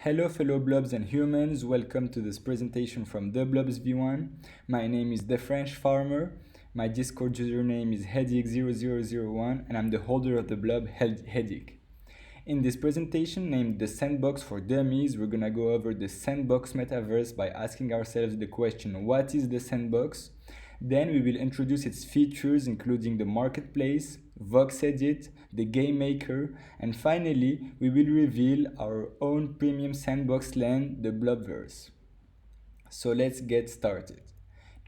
Hello fellow blobs and humans, welcome to this presentation from the blobs v1. My name is the French Farmer, my Discord username is Hedik0001 and I'm the holder of the blob Hedik. In this presentation named The Sandbox for Dummies, we're gonna go over the Sandbox Metaverse by asking ourselves the question, what is the Sandbox? Then we will introduce its features including the marketplace, Voxel, the game maker, and finally we will reveal our own premium sandbox land, the BLOBVERSE. So let's get started.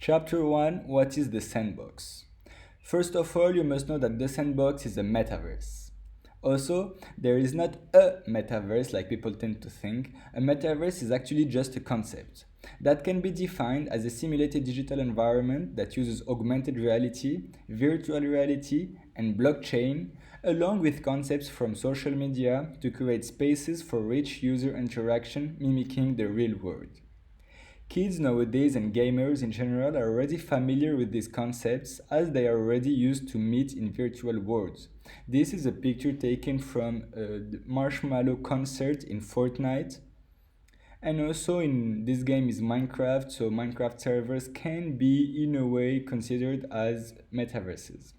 Chapter 1, what is the sandbox? First of all, you must know that the sandbox is a metaverse. Also, there is not a metaverse like people tend to think. A metaverse is actually just a concept that can be defined as a simulated digital environment that uses augmented reality, virtual reality, and blockchain, along with concepts from social media to create spaces for rich user interaction mimicking the real world. Kids nowadays and gamers in general are already familiar with these concepts as they are already used to meet in virtual worlds. This is a picture taken from the Marshmallow concert in Fortnite. And also in this game is Minecraft, so Minecraft servers can be in a way considered as metaverses.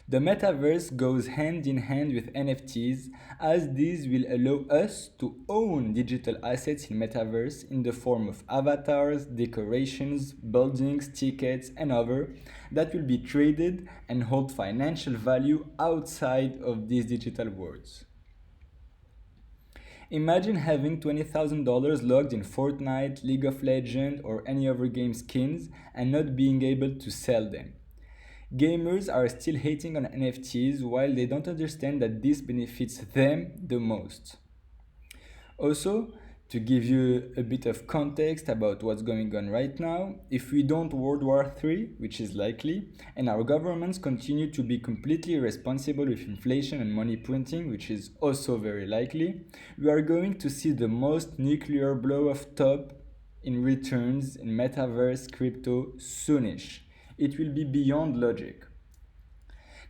The metaverse goes hand in hand with NFTs as these will allow us to own digital assets in metaverse in the form of avatars, decorations, buildings, tickets and other that will be traded and hold financial value outside of these digital worlds. Imagine having $20,000 logged in Fortnite, League of Legends or any other game skins and not being able to sell them. Gamers are still hating on NFTs while they don't understand that this benefits them the most. Also, to give you a bit of context about what's going on right now, if we don't World War III, which is likely, and our governments continue to be completely irresponsible with inflation and money printing, which is also very likely, we are going to see the most nuclear blow of top in returns in metaverse crypto soonish. It will be beyond logic.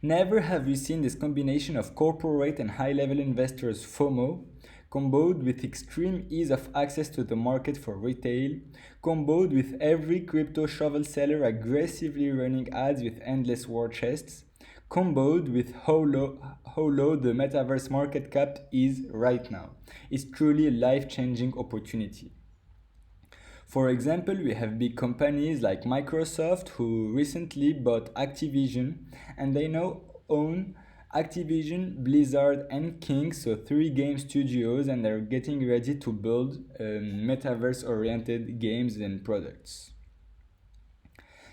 Never have we seen this combination of corporate and high-level investors FOMO, combined with extreme ease of access to the market for retail, combined with every crypto shovel seller aggressively running ads with endless war chests, combined with how low the metaverse market cap is right now. It's truly a life-changing opportunity. For example, we have big companies like Microsoft who recently bought Activision and they now own Activision, Blizzard and King, so 3 game studios, and they're getting ready to build metaverse-oriented games and products.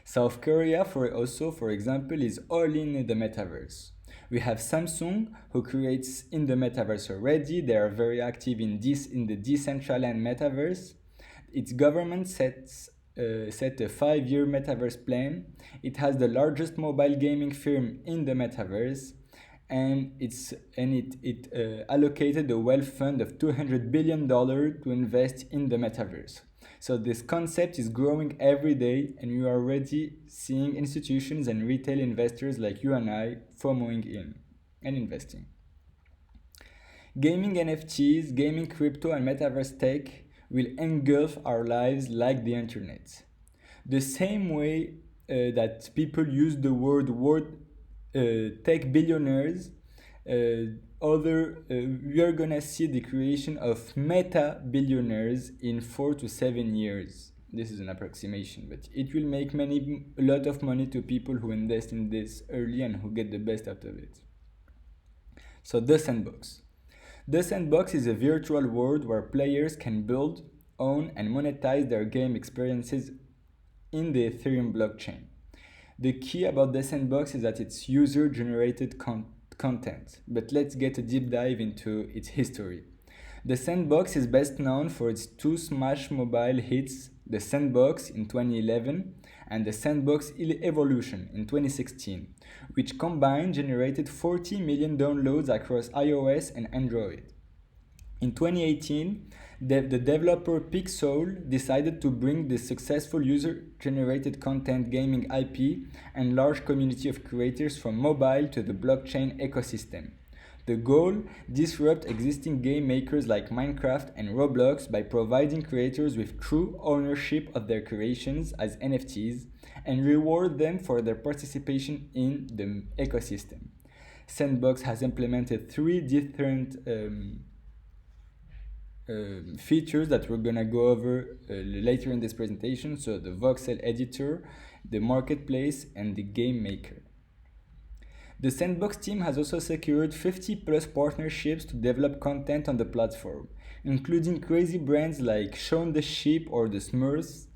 South Korea, for example, is all in the metaverse. We have Samsung, who creates in the metaverse already. They are very active in the Decentraland metaverse. Its government set a 5-year metaverse plan. It has the largest mobile gaming firm in the metaverse, and it allocated a wealth fund of $200 billion to invest in the metaverse. So this concept is growing every day, and we are already seeing institutions and retail investors like you and I FOMOing in and investing. Gaming NFTs, gaming crypto and metaverse tech will engulf our lives like the internet. The same way that people use the word tech billionaires, we are gonna see the creation of meta billionaires in 4 to 7 years. This is an approximation, but it will make a lot of money to people who invest in this early and who get the best out of it. So the sandbox. The sandbox is a virtual world where players can build, own, and monetize their game experiences in the Ethereum blockchain. The key about the sandbox is that it's user-generated content, but let's get a deep dive into its history. The sandbox is best known for its 2 smash mobile hits, the Sandbox in 2011 and the Sandbox Evolution in 2016, which combined generated 40 million downloads across iOS and Android. In 2018, the developer Pixel decided to bring the successful user-generated content gaming IP and large community of creators from mobile to the blockchain ecosystem. The goal: disrupt existing game makers like Minecraft and Roblox by providing creators with true ownership of their creations as NFTs and reward them for their participation in the ecosystem. Sandbox has implemented three different features that we're gonna go over later in this presentation. So the Voxel editor, the marketplace, and the game maker. The Sandbox team has also secured 50 plus partnerships to develop content on the platform, including crazy brands like Shaun the Sheep or the Smurfs,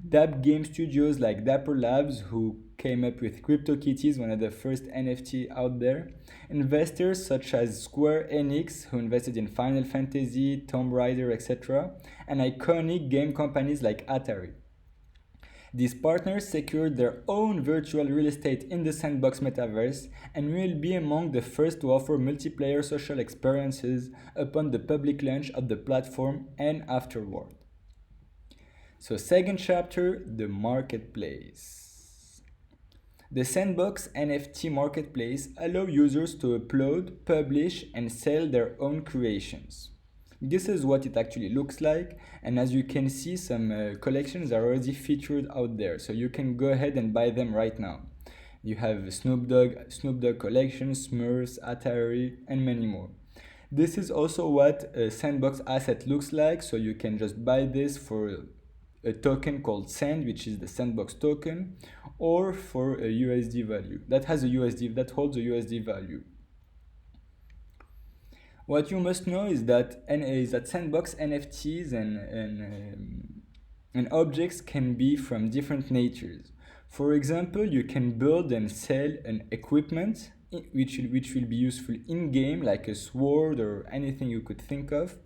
dab game studios like Dapper Labs, who came up with CryptoKitties, one of the first NFT out there, investors such as Square Enix, who invested in Final Fantasy, Tomb Raider, etc., and iconic game companies like Atari. These partners secured their own virtual real estate in the Sandbox Metaverse and will be among the first to offer multiplayer social experiences upon the public launch of the platform and afterward. So second chapter, the marketplace. The Sandbox NFT marketplace allows users to upload, publish, and sell their own creations. This is what it actually looks like, and as you can see, some collections are already featured out there, so you can go ahead and buy them right now. You have Snoop Dogg collection, Smurfs, Atari, and many more. This is also what a Sandbox asset looks like, so you can just buy this for a token called Sand, which is the Sandbox token, or for a USD value that holds a USD value. What you must know is that Sandbox NFTs and objects can be from different natures. For example, you can build and sell an equipment which will be useful in game, like a sword or anything you could think of,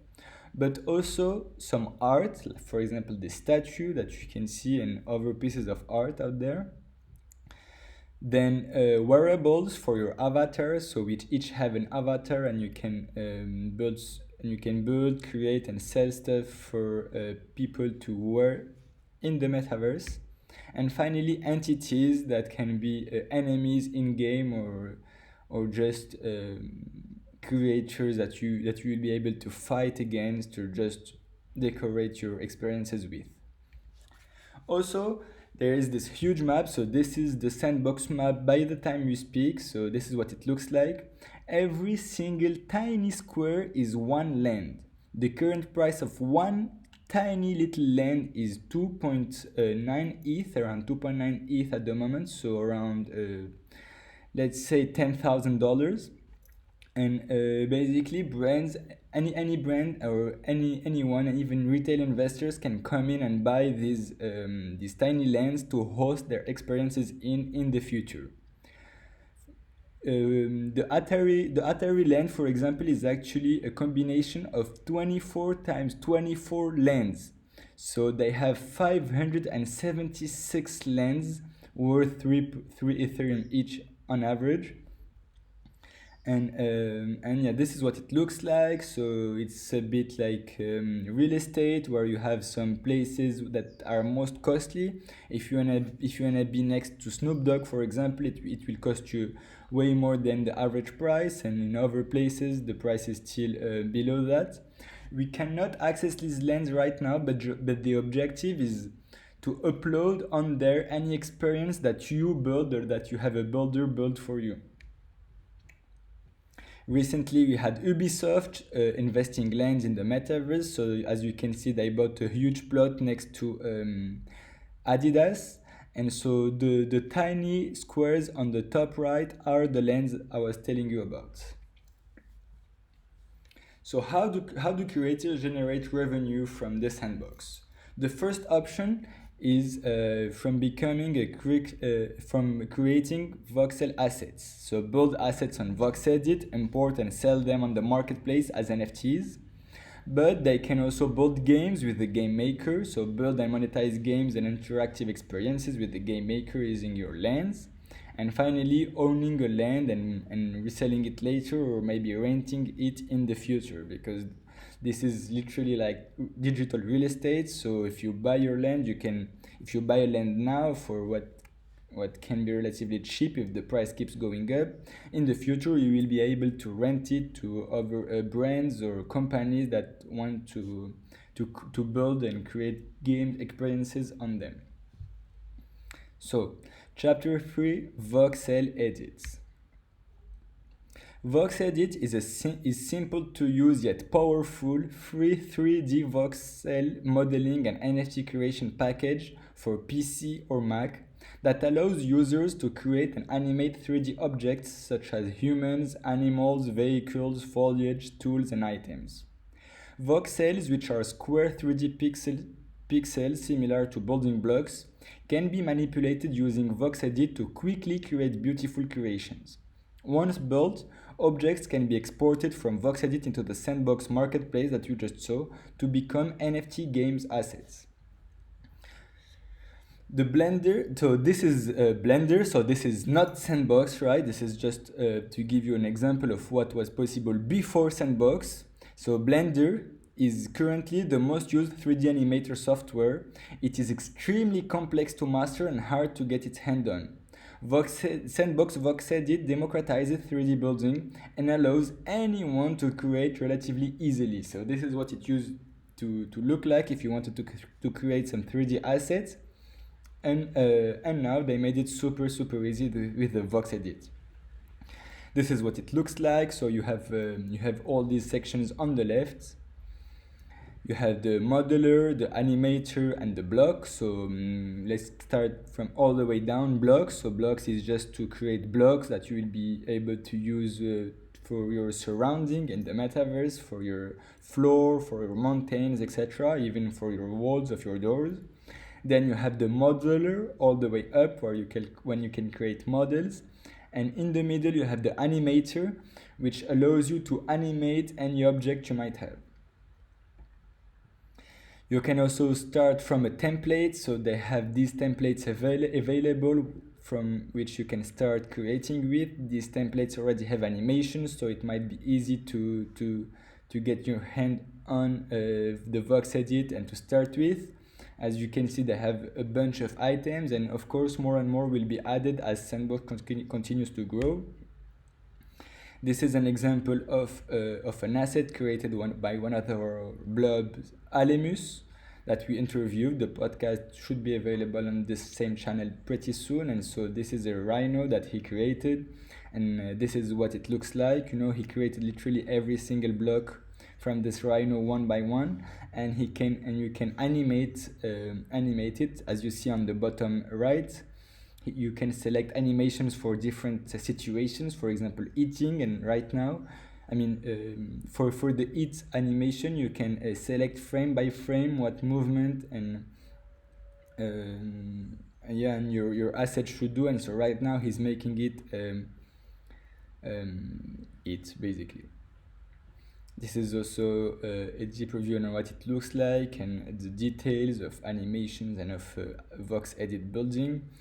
but also some art, for example the statue that you can see and other pieces of art out there. Then wearables for your avatar, so which each have an avatar, and you can build, create, and sell stuff for people to wear in the metaverse. And finally, entities that can be enemies in game or just creatures that you will be able to fight against or just decorate your experiences with. Also, there is this huge map, so this is the Sandbox map by the time we speak, so this is what it looks like. Every single tiny square is one land. The current price of one tiny little land is 2.9 ETH, around 2.9 ETH at the moment, so around let's say $10,000. And basically brands, any brand or anyone, and even retail investors can come in and buy these tiny lands to host their experiences in the future. The Atari land, for example, is actually a combination of 24 times 24 lands. So they have 576 lands worth 3 Ethereum each on average. And yeah, this is what it looks like. So it's a bit like real estate, where you have some places that are most costly. If you wanna be next to Snoop Dogg, for example, it will cost you way more than the average price, and in other places the price is still below that. We cannot access these lands right now, but the objective is to upload on there any experience that you build or that you have a builder build for you. Recently, we had Ubisoft investing lands in the metaverse. So as you can see, they bought a huge plot next to Adidas. And so the tiny squares on the top right are the lands I was telling you about. So how do creators generate revenue from the sandbox? The first option is from creating voxel assets. So build assets on VoxEdit, import and sell them on the marketplace as NFTs. But they can also build games with the game maker, so build and monetize games and interactive experiences with the game maker using your lands. And finally, owning a land and reselling it later, or maybe renting it in the future, because this is literally like digital real estate. So if you buy your land, if you buy a land now for what can be relatively cheap if the price keeps going up. In the future, you will be able to rent it to other brands or companies that want to build and create game experiences on them. So, chapter 3, Voxel edits. VoxEdit is simple to use yet powerful free 3D voxel modeling and NFT creation package for PC or Mac that allows users to create and animate 3D objects such as humans, animals, vehicles, foliage, tools, and items. Voxels, which are square 3D pixels similar to building blocks, can be manipulated using VoxEdit to quickly create beautiful creations. Once built, objects can be exported from VoxEdit into the Sandbox marketplace that you just saw to become NFT games assets. The Blender, so this is Blender, so this is not Sandbox, right? This is just to give you an example of what was possible before Sandbox. So Blender is currently the most used 3D animator software. It is extremely complex to master and hard to get its hand on. Sandbox VoxEdit democratizes 3D building and allows anyone to create relatively easily. So this is what it used to look like if you wanted to create some 3D assets. And now they made it super easy with the VoxEdit. This is what it looks like. So you have all these sections on the left. You have the modeler, the animator, and the block. So let's start from all the way down. Blocks. So blocks is just to create blocks that you will be able to use for your surrounding in the metaverse, for your floor, for your mountains, etc., even for your walls of your doors. Then you have the modeler all the way up when you can create models. And in the middle you have the animator, which allows you to animate any object you might have. You can also start from a template, so they have these templates available from which you can start creating with. These templates already have animations, so it might be easy to get your hand on the VoxEdit and to start with. As you can see, they have a bunch of items, and of course more and more will be added as Sandbox continues to grow. This is an example of an asset created by one of our BLOBs, Alemus, that we interviewed. The podcast should be available on this same channel pretty soon. And so this is a rhino that he created, and this is what it looks like. You know, he created literally every single block from this rhino one by one, and you can animate it, as you see on the bottom right. You can select animations for different situations, for example eating, and right now for the eat animation you can select frame by frame what movement and your asset should do. And so right now he's making it eat basically. This is also a deep review on what it looks like and the details of animations and of VoxEdit building.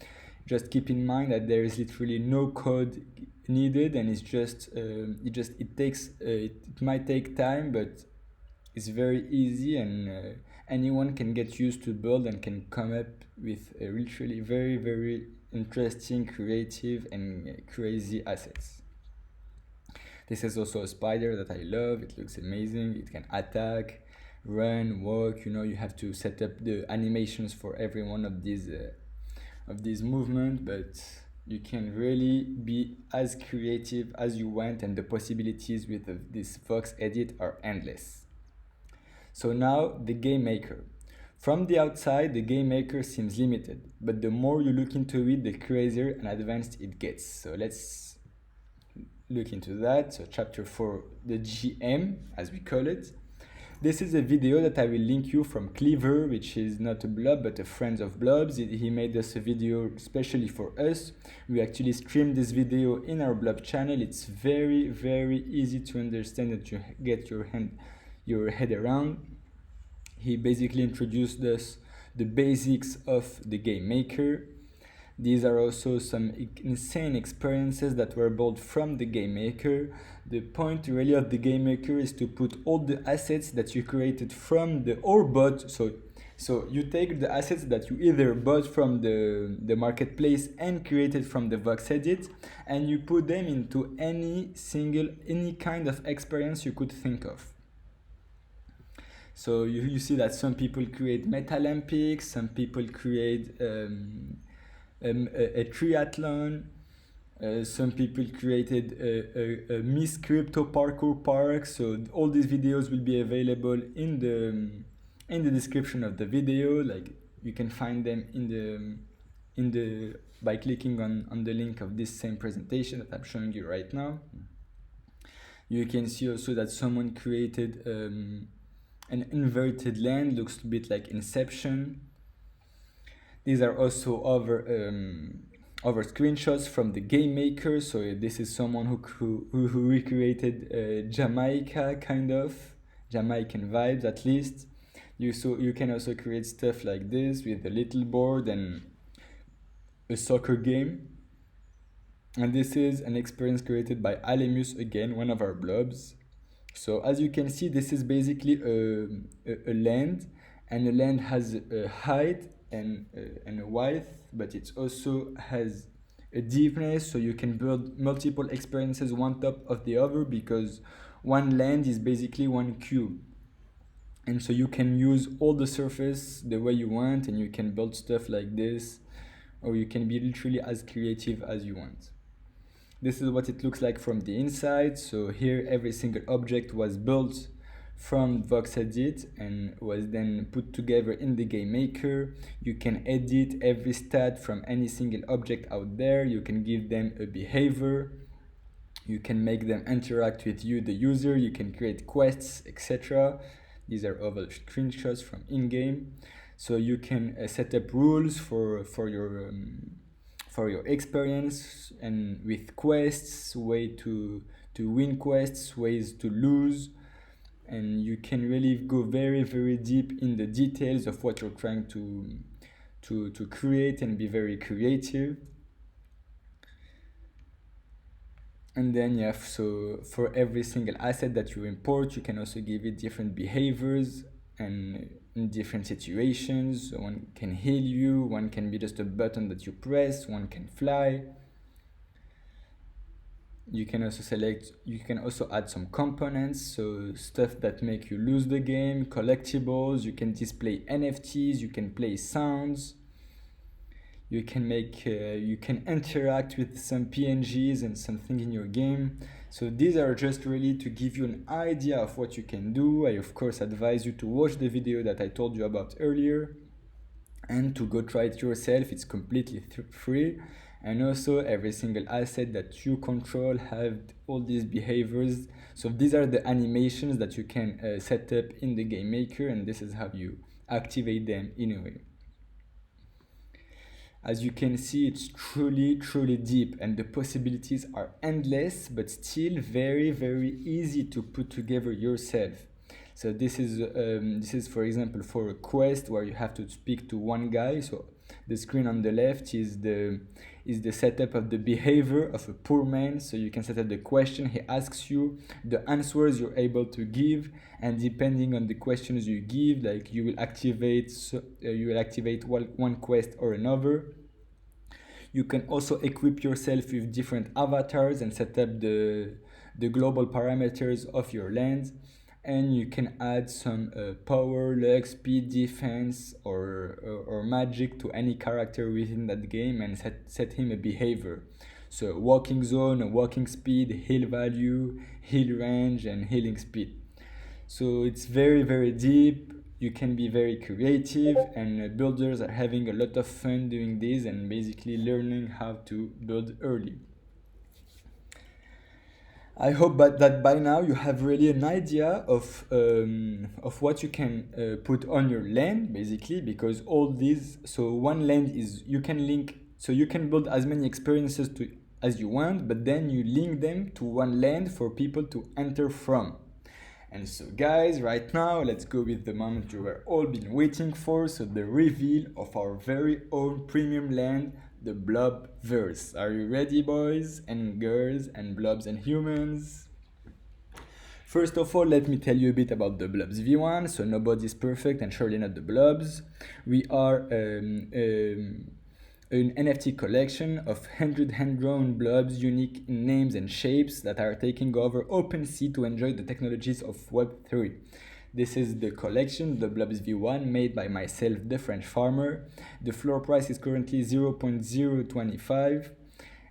Just keep in mind that there is literally no code needed, and it might take time, but it's very easy, and anyone can get used to build and can come up with literally very interesting, creative, and crazy assets. This is also a spider that I love. It looks amazing. It can attack, run, walk. You have to set up the animations for every one of these movements, but you can really be as creative as you want, and the possibilities with this VoxEdit are endless. So now the game maker. From the outside, the game maker seems limited, but the more you look into it, the crazier and advanced it gets. So let's look into that. So chapter 4, the GM, as we call it. This is a video that I will link you from Cleaver, which is not a blob but a friend of blobs. He made us a video especially for us. We actually streamed this video in our blob channel. It's very easy to understand, that you get your head around. He basically introduced us the basics of the game maker. These are also some insane experiences that were built from the game maker. The point really of the game maker is to put all the assets that you created from or bought. So So you take the assets that you either bought from the marketplace and created from the Vox edit, and you put them into any kind of experience you could think of. So you see that some people create Metalympics, some people create a triathlon, some people created a Miss Crypto Parkour Park. So all these videos will be available in the description of the video. Like you can find them in the by clicking on the link of this same presentation that I'm showing you right now. You can see also that someone created an inverted land, looks a bit like Inception. These are also other screenshots from the game maker. So this is someone who recreated Jamaica, kind of Jamaican vibes at least. You can also create stuff like this with a little board and a soccer game. And this is an experience created by Alemus, again, one of our blobs. So as you can see, this is basically a land, and the land has a height and a width, but it also has a deepness, so you can build multiple experiences one top of the other, because one land is basically one cube. And so you can use all the surface the way you want, and you can build stuff like this, or you can be literally as creative as you want. This is what it looks like from the inside. So here every single object was built from Vox Edit and was then put together in the game maker. You can edit every stat from any single object out there. You can give them a behavior. You can make them interact with you, the user. You can create quests, etc. These are other screenshots from in-game. So you can set up rules for your experience, and with quests, way to win quests, ways to lose, and you can really go very, very deep in the details of what you're trying to create and be very creative. And then so for every single asset that you import, you can also give it different behaviors and in different situations. So one can heal you, one can be just a button that you press, one can fly. You can also add some components, so stuff that make you lose the game, collectibles. You can display NFTs, you can play sounds. You can interact with some PNGs and something in your game. So these are just really to give you an idea of what you can do. I of course advise you to watch the video that I told you about earlier and to go try it yourself. It's completely free. And also every single asset that you control have all these behaviors. So these are the animations that you can set up in the game maker, and this is how you activate them in a way. As you can see, it's truly, truly deep, and the possibilities are endless, but still very, very easy to put together yourself. So this is for example for a quest where you have to speak to one guy. So the screen on the left is the setup of the behavior of a poor man. So you can set up the question he asks you, the answers you're able to give, and depending on the questions you give, like you will activate one quest or another. You can also equip yourself with different avatars and set up the global parameters of your land. And you can add some power, luck, speed, defense, or magic to any character within that game and set him a behavior. So walking zone, a walking speed, heal value, heal range, and healing speed. So it's very, very deep. You can be very creative, and builders are having a lot of fun doing this and basically learning how to build early. I hope that by now you have really an idea of what you can put on your land, basically, because all these, so one land is, you can link, so you can build as many experiences as you want, but then you link them to one land for people to enter from. And so guys, right now, let's go with the moment you were all been waiting for, so the reveal of our very own premium land, the BLOBVERSE. Are you ready, boys and girls and blobs and humans? First of all, let me tell you a bit about the BLOBS V1. So nobody is perfect, and surely not the BLOBs. We are an NFT collection of 100 hand-drawn blobs unique in names and shapes that are taking over OpenSea to enjoy the technologies of Web3. This is the collection, the BLOBS V1, made by myself, the French farmer. The floor price is currently 0.025.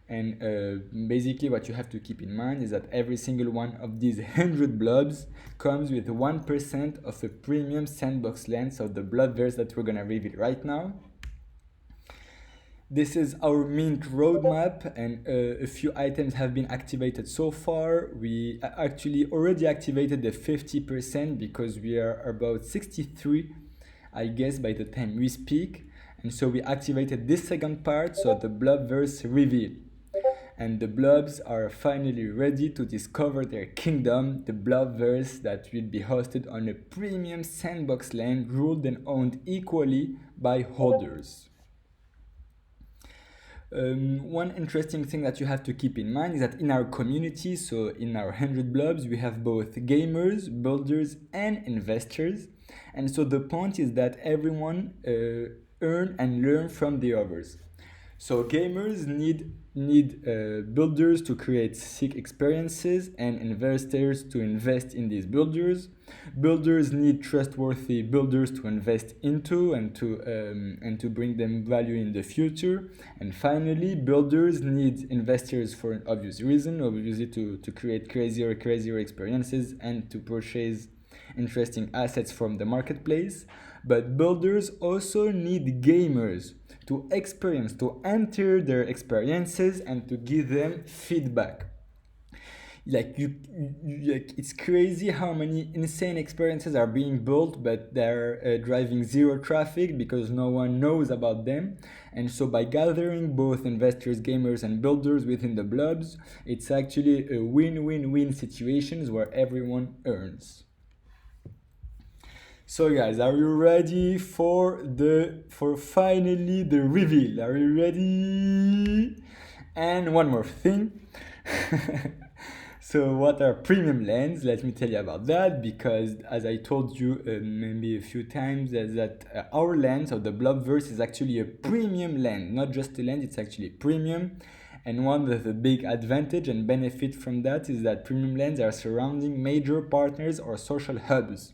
And basically what you have to keep in mind is that every single one of these 100 blobs comes with 1% of a premium sandbox lens of the BLOBVERSE that we're gonna reveal right now. This is our mint roadmap, and a few items have been activated so far. We actually already activated the 50% because we are about 63, I guess, by the time we speak. And so we activated this second part, so the BLOBVERSE reveal. And the blobs are finally ready to discover their kingdom, the BLOBVERSE, that will be hosted on a premium sandbox land ruled and owned equally by holders. One interesting thing that you have to keep in mind is that in our community, so in our 100 blobs, we have both gamers, builders, and investors. And so the point is that everyone earn and learn from the others. So gamers need builders to create sick experiences, and investors to invest in these builders. Builders need trustworthy builders to invest into and to bring them value in the future. And finally, builders need investors for an obvious reason, obviously to create crazier experiences and to purchase interesting assets from the marketplace. But builders also need gamers to experience, to enter their experiences and to give them feedback. Like it's crazy how many insane experiences are being built, but they're driving zero traffic because no one knows about them. And so by gathering both investors, gamers, and builders within the blobs, it's actually a win-win-win situations where everyone earns. So guys, are you ready for finally the reveal? Are you ready? And one more thing. So what are premium lands? Let me tell you about that, because as I told you maybe a few times, that our land, so the BLOBVERSE, is actually a premium land, not just a land, it's actually premium. And one of the big advantage and benefit from that is that premium lands are surrounding major partners or social hubs.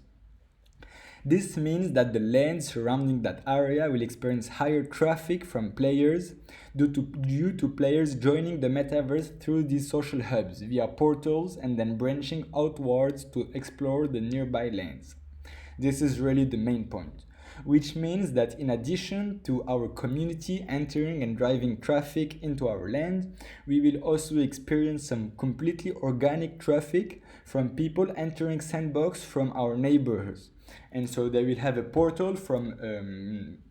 This means that the lands surrounding that area will experience higher traffic from players due to players joining the metaverse through these social hubs via portals and then branching outwards to explore the nearby lands. This is really the main point, which means that in addition to our community entering and driving traffic into our land, we will also experience some completely organic traffic from people entering Sandbox from our neighbors. And so they will have a portal from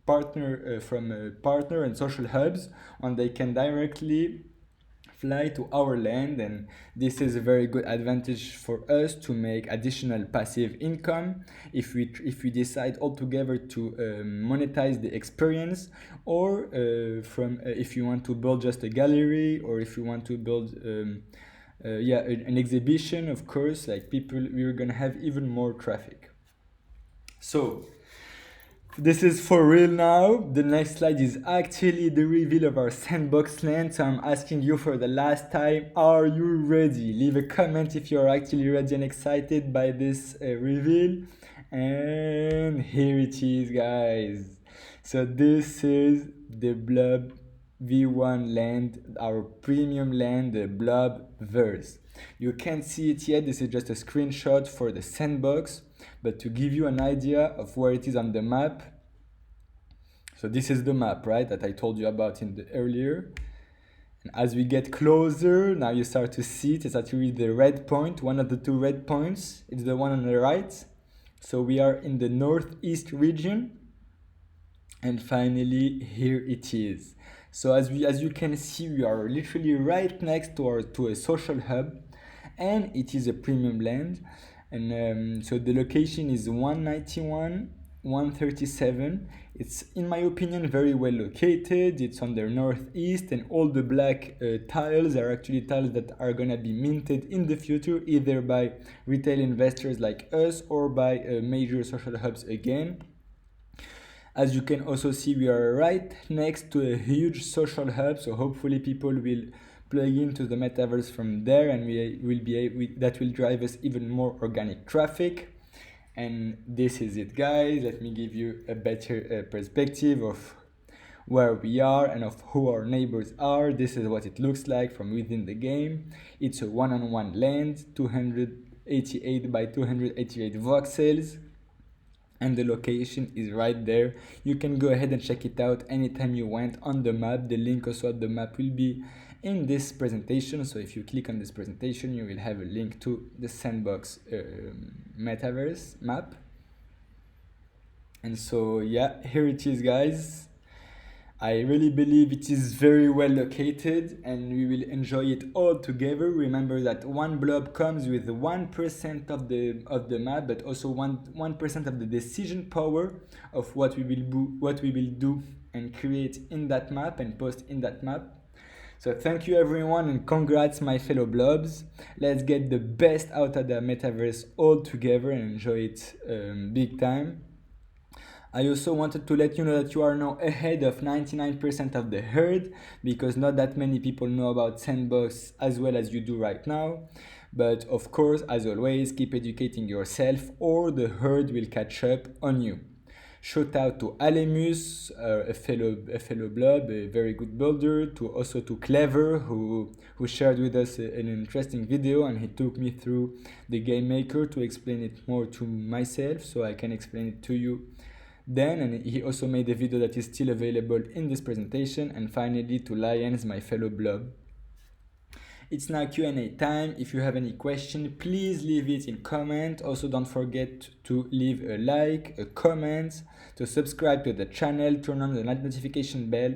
partner and social hubs, and they can directly fly to our land. And this is a very good advantage for us to make additional passive income if we decide altogether to monetize the experience, or if you want to build just a gallery, or if you want to build an exhibition. Of course, like we're gonna have even more traffic. So this is for real now. The next slide is actually the reveal of our sandbox land. So I'm asking you for the last time, are you ready? Leave a comment if you're actually ready and excited by this reveal. And here it is, guys. So this is the BLOB V1 land, our premium land, the BLOBVERSE. You can't see it yet, this is just a screenshot for the sandbox, but to give you an idea of where it is on the map. So this is the map, right, that I told you about earlier. And as we get closer, now you start to see it. It's actually the red point, one of the two red points. It's the one on the right. So we are in the northeast region. And finally, here it is. So as you can see, we are literally right next to a social hub, and it is a premium land. And so the location is 191 137. It's, in my opinion, very well located. It's on the northeast, and all the black tiles are actually tiles that are gonna be minted in the future, either by retail investors like us or by major social hubs again. As you can also see, we are right next to a huge social hub, so hopefully people will plug into the metaverse from there, and that will drive us even more organic traffic. And this is it, guys. Let me give you a better perspective of where we are and of who our neighbors are. This is what it looks like from within the game. It's a one-on-one land, 288 by 288 voxels, and the location is right there. You can go ahead and check it out anytime you want on the map. The link also at the map will be in this presentation, so if you click on this presentation you will have a link to the Sandbox Metaverse map. And so yeah, here it is, guys. I really believe it is very well located and we will enjoy it all together. Remember that one blob comes with 1% of the map, but also 1% of the decision power of what we will do and create in that map and post in that map. So thank you everyone, and congrats my fellow blobs. Let's get the best out of the metaverse all together and enjoy it big time. I also wanted to let you know that you are now ahead of 99% of the herd, because not that many people know about Sandbox as well as you do right now. But of course, as always, keep educating yourself or the herd will catch up on you. Shout out to Alemus, a fellow blob, a very good builder, also to Clever, who shared with us an interesting video, and he took me through the game maker to explain it more to myself so I can explain it to you then, and he also made a video that is still available in this presentation. And finally to Lions, my fellow blob. It's now Q&A time. If you have any question, please leave it in comment. Also, don't forget to leave a like, a comment, to subscribe to the channel, turn on the notification bell,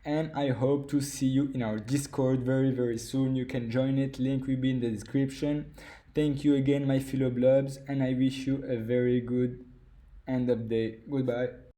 and I hope to see you in our Discord very soon. You can join it, link will be in the description. Thank you again, my fellow blobs, and I wish you a very good end of day. Goodbye.